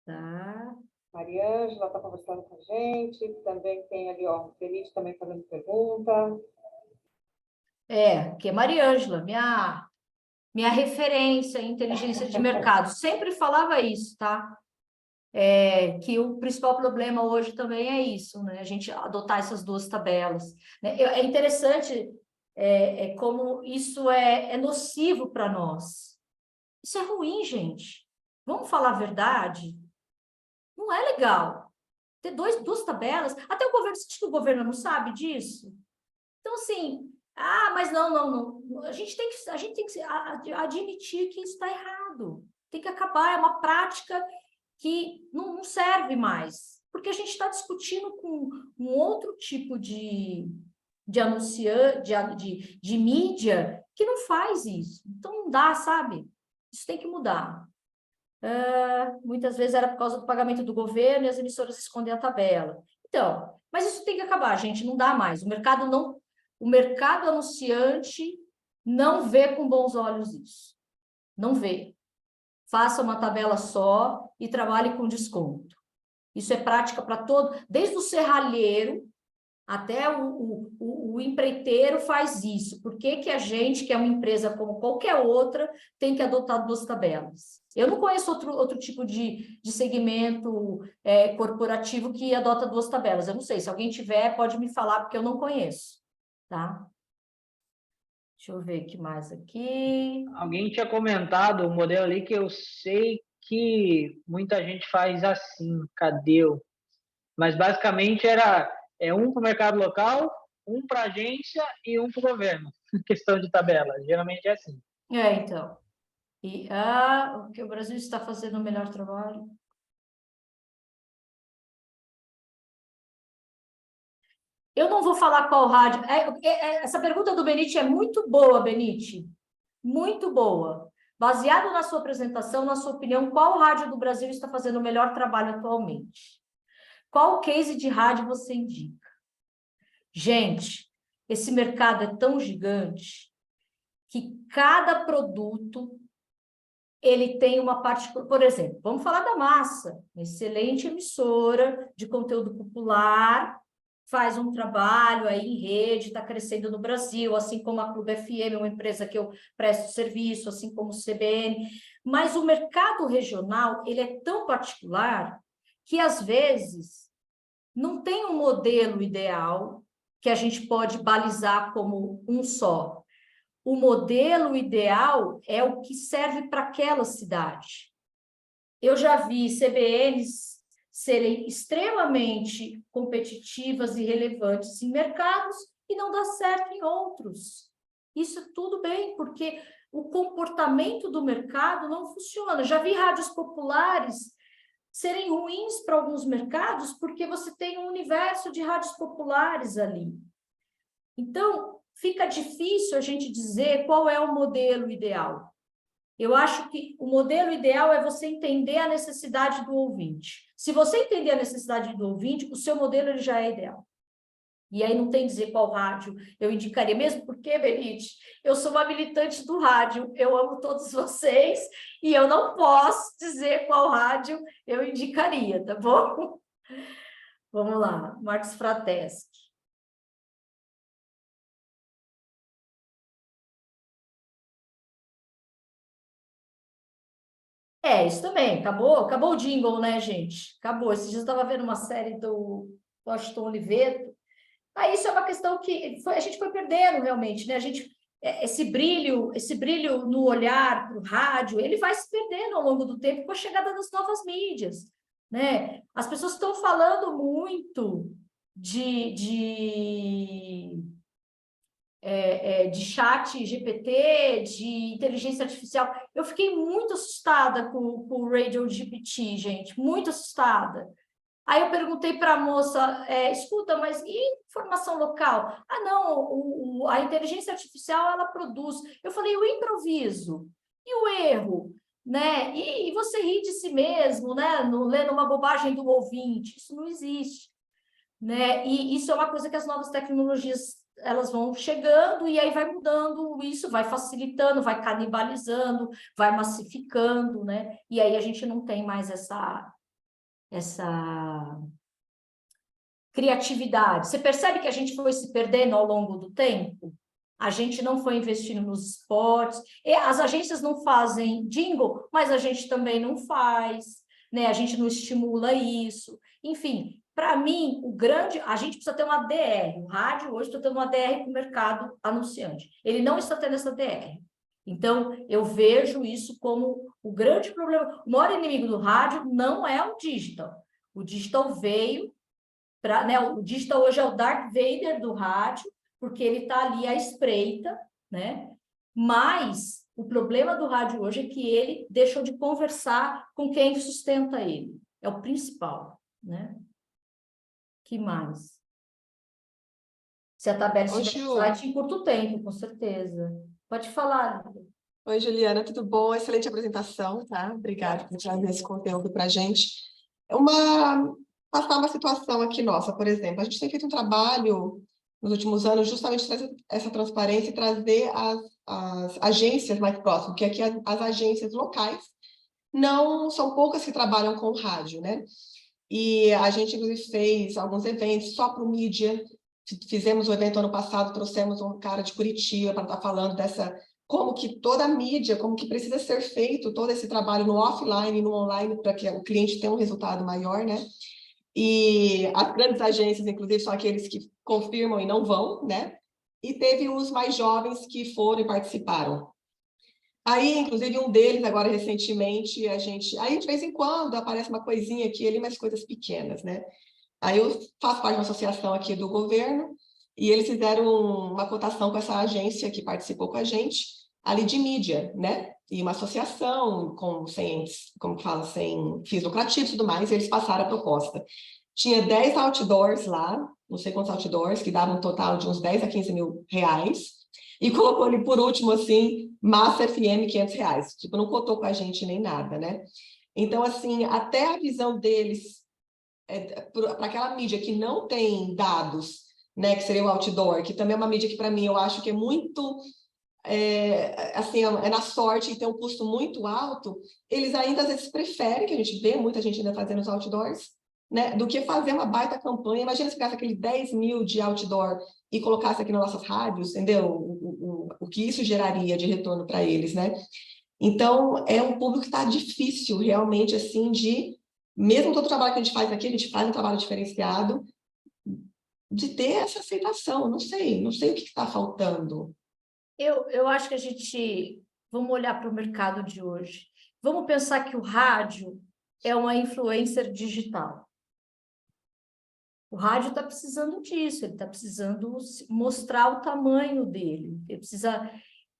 Tá. Mariângela está conversando com a gente. Também tem ali, ó, o Felipe também fazendo pergunta. Que é Mariângela, minha referência em inteligência de mercado. Sempre falava isso, tá? Que o principal problema hoje também é isso, né? A gente adotar essas duas tabelas. Né? É interessante como isso é nocivo para nós. Isso é ruim, gente. Vamos falar a verdade? Não é legal. Ter duas tabelas, até o governo, você acha que o governo não sabe disso? Então, assim, mas não. A gente tem que admitir que isso está errado. Tem que acabar, é uma prática que não serve mais. Porque a gente está discutindo com um outro tipo de anunciante, de mídia, que não faz isso. Então, não dá, sabe? Isso tem que mudar. Muitas vezes era por causa do pagamento do governo e as emissoras escondem a tabela. Então, mas isso tem que acabar, gente, não dá mais. O mercado anunciante não vê com bons olhos isso. Não vê. Faça uma tabela só e trabalhe com desconto. Isso é prática para todo, desde o serralheiro até o empreiteiro faz isso. Por que que a gente, que é uma empresa como qualquer outra, tem que adotar duas tabelas? Eu não conheço outro tipo de segmento corporativo que adota duas tabelas. Eu não sei, se alguém tiver, pode me falar, porque eu não conheço. Tá? Deixa eu ver o que mais aqui. Alguém tinha comentado o modelo ali que eu sei que muita gente faz assim, cadê? Mas basicamente era um para o mercado local, um para a agência e um para o governo. Questão de tabela, geralmente é assim. Então. O que o Brasil está fazendo o melhor trabalho. Eu não vou falar qual rádio. Essa pergunta do Benite é muito boa, Benite. Muito boa. Baseado na sua apresentação, na sua opinião, qual rádio do Brasil está fazendo o melhor trabalho atualmente? Qual case de rádio você indica? Gente, esse mercado é tão gigante que cada produto ele tem uma parte... Por exemplo, vamos falar da Massa, uma excelente emissora de conteúdo popular, faz um trabalho aí em rede, está crescendo no Brasil, assim como a Clube FM, uma empresa que eu presto serviço, assim como o CBN. Mas o mercado regional, ele é tão particular que, às vezes, não tem um modelo ideal que a gente pode balizar como um só. O modelo ideal é o que serve para aquela cidade. Eu já vi CBNs serem extremamente competitivas e relevantes em mercados e não dá certo em outros. Isso tudo bem, porque o comportamento do mercado não funciona. Já vi rádios populares serem ruins para alguns mercados porque você tem um universo de rádios populares ali. Então, fica difícil a gente dizer qual é o modelo ideal. Eu acho que o modelo ideal é você entender a necessidade do ouvinte. Se você entender a necessidade do ouvinte, o seu modelo ele já é ideal. E aí não tem dizer qual rádio eu indicaria, mesmo porque, Benite, eu sou uma militante do rádio, eu amo todos vocês, e eu não posso dizer qual rádio eu indicaria, tá bom? Vamos lá, Marcos Frateschi. Isso também, acabou o jingle, né, gente? Acabou. Esses dias eu estava vendo uma série do Washington Oliveto. Isso é uma questão que a gente foi perdendo realmente, né? Esse brilho no olhar para o rádio, ele vai se perdendo ao longo do tempo com a chegada das novas mídias, né? As pessoas estão falando muito de chat GPT, de inteligência artificial. Eu fiquei muito assustada com o Radio GPT, gente, muito assustada. Aí eu perguntei para a moça, escuta, mas e informação local? Não, a inteligência artificial, ela produz. Eu falei, o improviso e o erro, né? E você ri de si mesmo, né? Lendo uma bobagem do ouvinte, isso não existe, né? E isso é uma coisa que as novas tecnologias elas vão chegando e aí vai mudando isso, vai facilitando, vai canibalizando, vai massificando, né? E aí a gente não tem mais essa criatividade. Você percebe que a gente foi se perdendo ao longo do tempo? A gente não foi investindo nos spots, e as agências não fazem jingle, mas a gente também não faz, né? A gente não estimula isso. Enfim, para mim, a gente precisa ter uma DR. O rádio hoje está tendo uma DR para o mercado anunciante. Ele não está tendo essa DR. Então, eu vejo isso como o grande problema. O maior inimigo do rádio não é o digital. O digital veio para, né? O digital hoje é o Darth Vader do rádio, porque ele está ali à espreita, né? Mas o problema do rádio hoje é que ele deixou de conversar com quem sustenta ele. É o principal, né? Que mais? Se a Tabela estiver no site, em curto tempo, com certeza. Pode falar. Oi, Juliana, tudo bom? Excelente apresentação, tá? Obrigada por trazer esse conteúdo para a gente. Passar uma situação aqui nossa, por exemplo. A gente tem feito um trabalho nos últimos anos justamente trazer essa transparência e trazer as agências mais próximas, porque aqui as agências locais não são poucas que trabalham com rádio, né? E a gente, inclusive, fez alguns eventos só para o mídia. Fizemos um evento ano passado, trouxemos um cara de Curitiba para estar falando como que toda a mídia, como que precisa ser feito todo esse trabalho no offline e no online para que o cliente tenha um resultado maior, né? E as grandes agências, inclusive, são aqueles que confirmam e não vão, né? E teve os mais jovens que foram e participaram. Aí, inclusive, um deles, agora recentemente, aí de vez em quando aparece uma coisinha aqui ali, mas coisas pequenas, né? Aí eu faço parte de uma associação aqui do governo, e eles fizeram uma cotação com essa agência que participou com a gente, ali de mídia, né? E uma associação sem fins lucrativos e tudo mais, e eles passaram a proposta. Tinha 10 outdoors lá, não sei quantos outdoors, que davam um total de uns 10 a 15 mil reais, e colocou ali por último, assim, Massa FM, 500 reais. Tipo, não cotou com a gente nem nada, né? Então, assim, até a visão deles, para aquela mídia que não tem dados, né, que seria o outdoor, que também é uma mídia que, para mim, eu acho que é muito... assim, é na sorte e tem um custo muito alto, eles ainda, às vezes, preferem, que a gente vê muita gente ainda fazendo os outdoors, né, do que fazer uma baita campanha. Imagina se pegasse aquele 10 mil de outdoor e colocasse aqui nas nossas rádios, entendeu? O que isso geraria de retorno para eles, né? Então, é um público que está difícil, realmente, assim, mesmo todo o trabalho que a gente faz aqui, a gente faz um trabalho diferenciado, de ter essa aceitação. Não sei o que está faltando. Eu acho que vamos olhar para o mercado de hoje. Vamos pensar que o rádio é uma influencer digital. O rádio está precisando disso, ele está precisando mostrar o tamanho dele.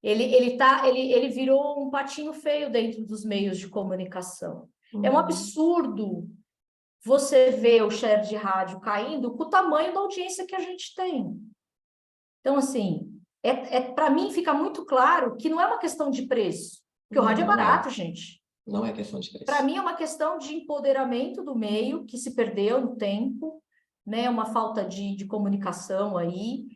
Ele virou um patinho feio dentro dos meios de comunicação. É um absurdo você ver o share de rádio caindo com o tamanho da audiência que a gente tem. Então, assim, para mim fica muito claro que não é uma questão de preço, porque o rádio é barato, gente. Não é questão de preço. Para mim é uma questão de empoderamento do meio, que se perdeu no tempo, né? Uma falta de comunicação aí,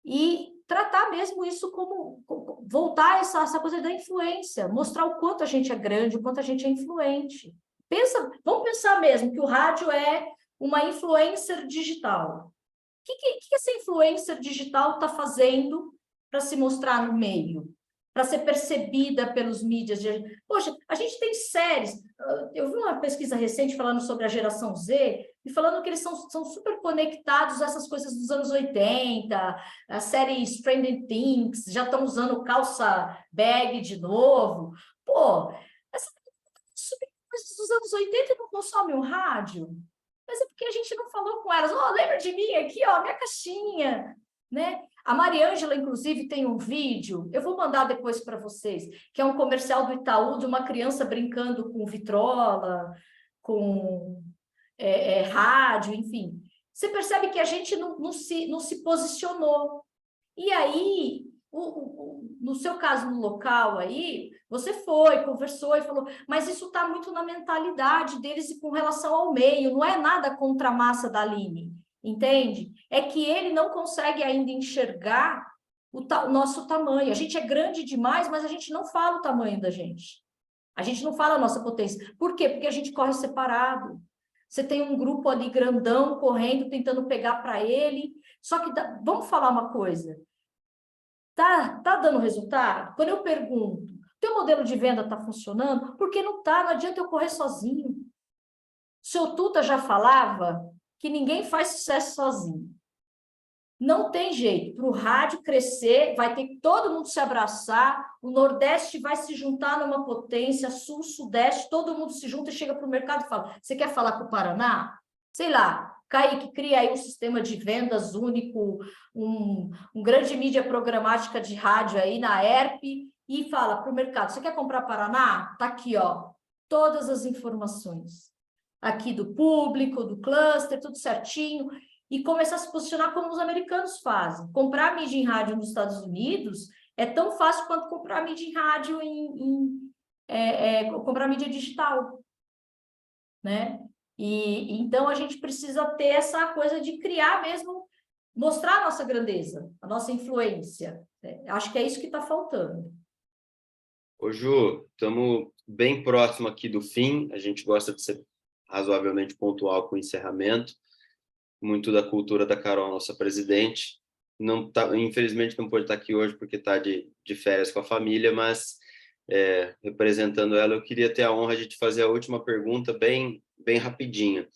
e tratar mesmo isso como voltar essa coisa da influência, mostrar o quanto a gente é grande, o quanto a gente é influente. Vamos pensar mesmo que o rádio é uma influencer digital. O que essa influencer digital está fazendo para se mostrar no meio? Para ser percebida pelos mídias. Poxa, a gente tem séries. Eu vi uma pesquisa recente falando sobre a geração Z e falando que eles são super conectados a essas coisas dos anos 80, a série Stranger Things, já estão usando calça bag de novo. Pô, essa super coisas dos anos 80 e não consome o rádio? Mas é porque a gente não falou com elas. Lembra de mim aqui, minha caixinha, né? A Mariângela, inclusive, tem um vídeo, eu vou mandar depois para vocês, que é um comercial do Itaú de uma criança brincando com vitrola, com rádio, enfim. Você percebe que a gente não se posicionou. E aí, no seu caso, no local aí, você foi, conversou e falou, mas isso está muito na mentalidade deles e com relação ao meio, não é nada contra a massa da Aline. Entende? É que ele não consegue ainda enxergar o nosso tamanho. A gente é grande demais, mas a gente não fala o tamanho da gente. A gente não fala a nossa potência. Por quê? Porque a gente corre separado. Você tem um grupo ali grandão, correndo, tentando pegar para ele. Só que, vamos falar uma coisa. Tá dando resultado? Quando eu pergunto, teu modelo de venda está funcionando? Porque não está, não adianta eu correr sozinho. O seu Tuta já falava que ninguém faz sucesso sozinho. Não tem jeito. Para o rádio crescer, vai ter que todo mundo se abraçar, o Nordeste vai se juntar numa potência, Sul, Sudeste, todo mundo se junta e chega para o mercado e fala, você quer falar com o Paraná? sei lá, Kaique, cria aí um sistema de vendas único, um grande mídia programática de rádio aí na ERP e fala para o mercado, você quer comprar Paraná? Tá aqui, ó, todas as informações. Aqui do público, do cluster, tudo certinho. E começar a se posicionar como os americanos fazem. Comprar mídia em rádio nos Estados Unidos é tão fácil quanto comprar mídia em rádio comprar mídia digital, né? E então a gente precisa ter essa coisa de criar mesmo, mostrar a nossa grandeza, a nossa influência. Acho que é isso que está faltando. Ô, Ju, estamos bem próximo aqui do fim. A gente gosta de ser razoavelmente pontual com o encerramento. Muito da cultura da Carol, nossa presidente. Não tá, infelizmente não pode estar aqui hoje porque está de férias com a família, mas representando ela, eu queria ter a honra de te fazer a última pergunta bem rapidinha.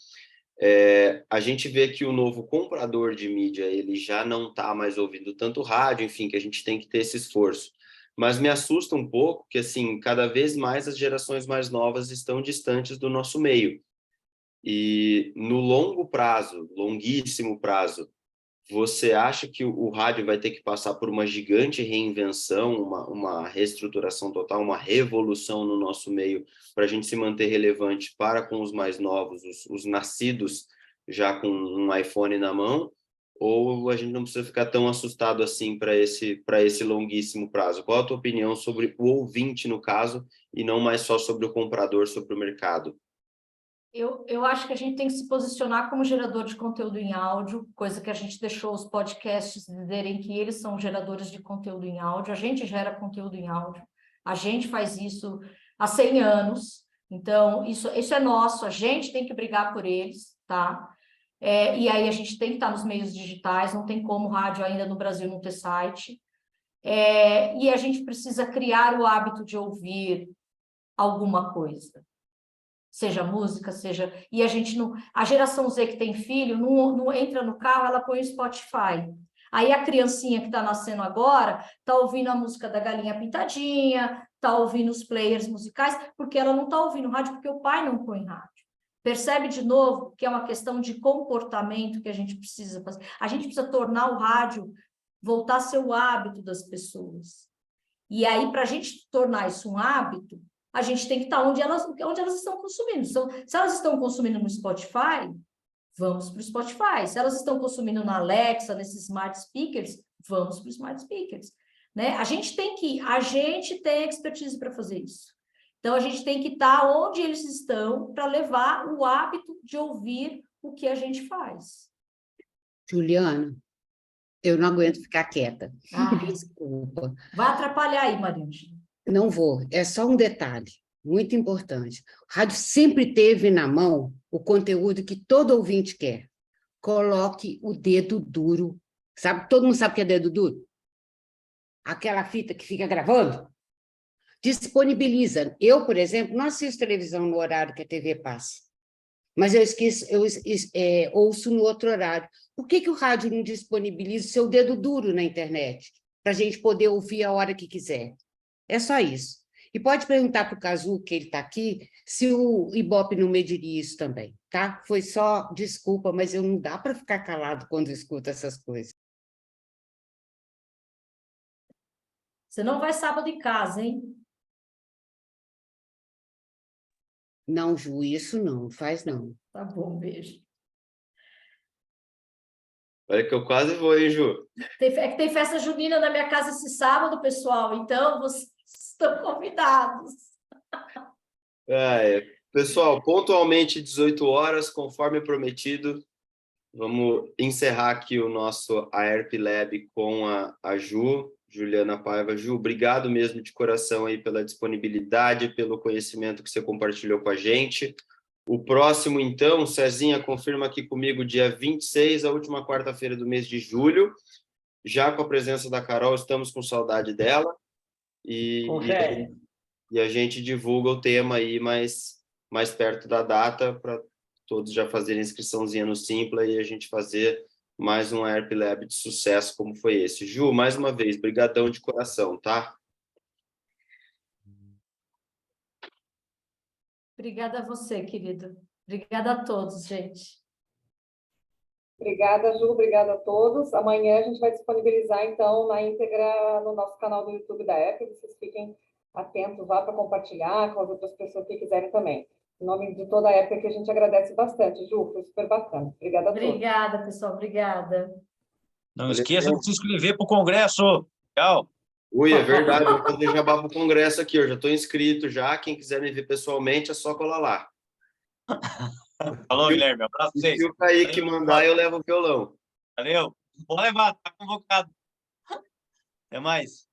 A gente vê que o novo comprador de mídia, ele já não está mais ouvindo tanto rádio, enfim, que a gente tem que ter esse esforço. Mas me assusta um pouco que, assim, cada vez mais as gerações mais novas estão distantes do nosso meio. E no longo prazo, longuíssimo prazo, você acha que o rádio vai ter que passar por uma gigante reinvenção, uma reestruturação total, uma revolução no nosso meio para a gente se manter relevante para com os mais novos, os nascidos já com um iPhone na mão? Ou a gente não precisa ficar tão assustado assim para esse longuíssimo prazo? Qual a tua opinião sobre o ouvinte, no caso, e não mais só sobre o comprador, sobre o mercado? Eu acho que a gente tem que se posicionar como gerador de conteúdo em áudio, coisa que a gente deixou os podcasts dizerem que eles são geradores de conteúdo em áudio. A gente gera conteúdo em áudio, a gente faz isso há 100 anos, então isso é nosso, a gente tem que brigar por eles, tá? E aí a gente tem que estar nos meios digitais, não tem como rádio ainda no Brasil não ter site. E a gente precisa criar o hábito de ouvir alguma coisa. Seja música, seja... E a gente não... A geração Z que tem filho, não entra no carro, ela põe o Spotify. Aí a criancinha que está nascendo agora está ouvindo a música da Galinha Pintadinha, está ouvindo os players musicais, porque ela não está ouvindo rádio, porque o pai não põe rádio. Percebe de novo que é uma questão de comportamento que a gente precisa fazer. A gente precisa tornar o rádio, voltar a ser o hábito das pessoas. E aí, para a gente tornar isso um hábito, a gente tem que estar onde elas estão consumindo. Então, se elas estão consumindo no Spotify, vamos para o Spotify. Se elas estão consumindo na Alexa, nesses smart speakers, vamos para os smart speakers. Né? A gente tem expertise para fazer isso. Então, a gente tem que estar onde eles estão para levar o hábito de ouvir o que a gente faz. Juliana, eu não aguento ficar quieta. Ai, Desculpa. vai atrapalhar aí, Maria. Não vou. É só um detalhe muito importante. O rádio sempre teve na mão o conteúdo que todo ouvinte quer. Coloque o dedo duro. Sabe? Todo mundo sabe o que é dedo duro? Aquela fita que fica gravando. Disponibiliza. Eu, por exemplo, não assisto televisão no horário que a TV passa. Mas ouço no outro horário. Por que o rádio não disponibiliza o seu dedo duro na internet? Para a gente poder ouvir a hora que quiser. É só isso. E pode perguntar para o Cazu, que ele está aqui, se o Ibope não mediria isso também, tá? Foi só desculpa, mas eu não dá para ficar calado quando escuto essas coisas. Você não vai sábado em casa, hein? Não, Ju, isso não, faz não. Tá bom, beijo. Olha que eu quase vou, hein, Ju? É que tem festa junina na minha casa esse sábado, pessoal, então vocês estão convidados. Pessoal, pontualmente 18 horas, conforme prometido, vamos encerrar aqui o nosso AERP Lab com a Juliana Paiva. Ju, obrigado mesmo de coração aí pela disponibilidade, pelo conhecimento que você compartilhou com a gente. O próximo, então, Cezinha confirma aqui comigo, dia 26, a última quarta-feira do mês de julho, já com a presença da Carol, estamos com saudade dela. E a gente divulga o tema aí mais perto da data, para todos já fazerem inscriçãozinha no Simpla e a gente fazer mais um AERP Lab de sucesso como foi esse. Ju, mais uma vez, brigadão de coração, tá? Obrigada a você, querido. Obrigada a todos, gente. Obrigada, Ju, obrigada a todos. Amanhã a gente vai disponibilizar, então, na íntegra no nosso canal do YouTube da App. Vocês fiquem atentos lá para compartilhar com as outras pessoas que quiserem também. Em nome de toda a App, que a gente agradece bastante, Ju, foi super bacana. Obrigada a todos. Obrigada, pessoal, obrigada. Não esqueça de se inscrever para o Congresso. Tchau. Ui, é verdade, vou fazer jabá para o congresso aqui, eu já estou inscrito já, quem quiser me ver pessoalmente é só colar lá. Falou, Guilherme. Abraço E pra vocês. se o Kaique mandar, eu levo o violão. Valeu. Pode levar, tá convocado. Até mais.